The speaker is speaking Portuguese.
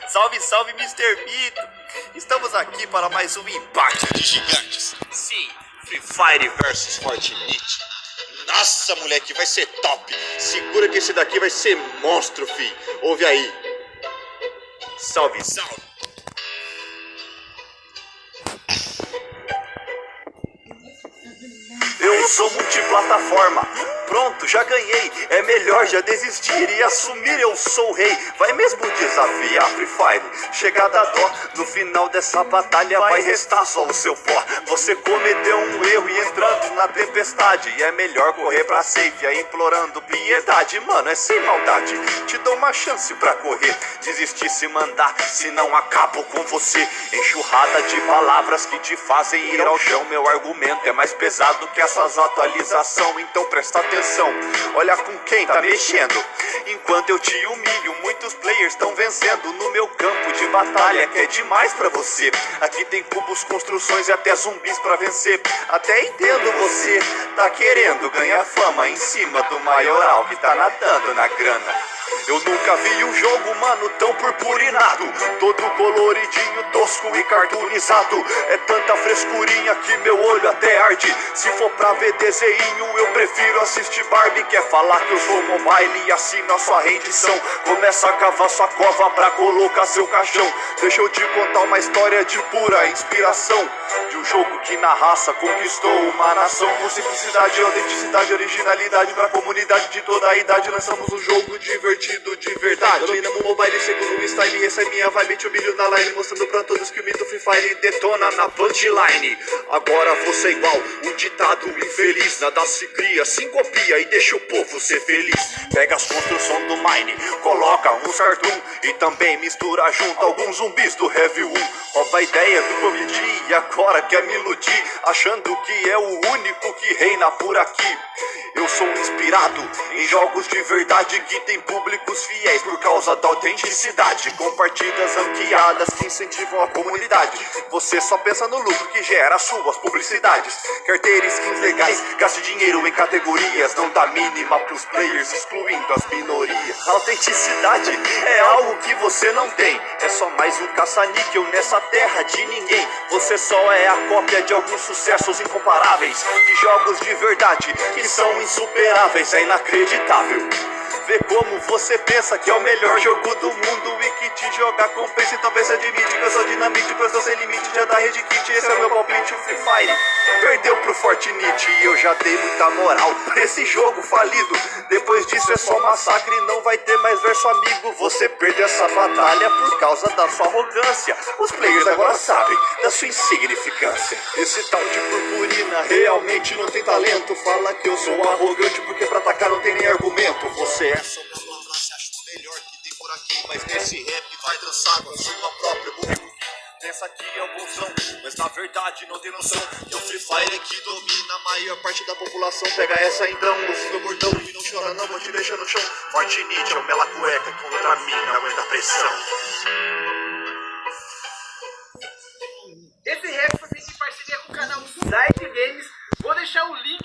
Salve, salve, Mister Mito! Estamos aqui para mais um embate de gigantes. Sim, Free Fire versus Fortnite. Nossa, moleque, vai ser top! Segura que esse daqui vai ser monstro, fi. Ouve aí. Salve, salve! Eu sou multiplataforma. Pronto, já ganhei. É melhor já desistir e assumir eu sou o rei. Vai mesmo desafiar Free Fire. Chega da dó, no final dessa batalha vai restar só o seu pó. Você cometeu um erro e entrando na tempestade. E é melhor correr pra safe, aí implorando piedade. Mano, é sem maldade. Te dou uma chance pra correr. Desistir se mandar, senão acabo com você. Enxurrada de palavras que te fazem ir ao chão. Meu argumento é mais pesado que essas atualizações. Então presta atenção, olha com quem tá mexendo. Enquanto eu te humilho, muitos players estão vencendo no meu campo de batalha, que é demais pra você. Aqui tem cubos, construções e até zumbis pra vencer. Até entendo, você tá querendo ganhar fama em cima do maioral que tá nadando na grana. Eu nunca vi um jogo, mano, tão purpurinado, todo coloridinho, tosco e cartoonizado. É tanta frescurinha que meu olho até arde. Se for pra ver desenho, eu prefiro assistir Barbie. Quer falar que eu sou mobile e assino a sua rendição? Começa a cavar sua cova pra colocar seu caixão. Deixa eu te contar uma história de pura inspiração, de um jogo que na raça conquistou uma nação. Com simplicidade, autenticidade, originalidade pra comunidade de toda a idade. Lançamos um jogo divertido de verdade. Dominamos o mobile, segundo o style. Essa é minha vibe, te humilho na line, mostrando pra todos que o mito Free Fire detona na punchline. Agora você igual um ditado infeliz. Nada se cria, se copia e deixa o povo ser feliz. Pega as construções do mine, coloca uns cartoon e também mistura junto alguns zumbis do Heavy 1. Rouba a ideia do comedy e agora quer me iludir, achando que é o único que reina por aqui. Eu sou inspirado em jogos de verdade que tem públicos fiéis por causa da autenticidade, com partidas ranqueadas que incentivam a comunidade. Você só pensa no lucro que gera suas publicidades. Quer ter skins legais, gaste dinheiro em categorias, não dá mínima pros players, excluindo as minorias. Autenticidade é algo que você não tem, é só mais um caça-níquel nessa terra de ninguém. Você só é a cópia de alguns sucessos incomparáveis, de jogos de verdade que são insuperáveis. É inacreditável ver como você pensa que é o melhor jogo do mundo e que te jogar compensa. E talvez você admite que eu sou dinamite, pois eu sem limite, já dá rede kit. Esse é o meu palpite, o Free Fire perdeu pro Fortnite e eu já dei muita moral pra esse jogo falido. Depois disso é só massacre, não vai ter mais verso amigo. Você perdeu essa batalha por causa da sua arrogância. Os players agora sabem da sua insignificância. Esse tal de purpurina realmente não tem talento. Fala que eu sou arrogante porque pra atacar não tem nem argumento. Você é só palavra, se acha o melhor que tem por aqui, mas nesse rap vai dançar com a sua própria movimento. Pensa que é o bonzão, mas na verdade não tem noção. E o Free Fire é que domina a maior parte da população. Pega essa então, usa meu bordão e não chora não, vou te deixar no chão. Fortnite é o mela cueca, contra mim não aguenta pressão.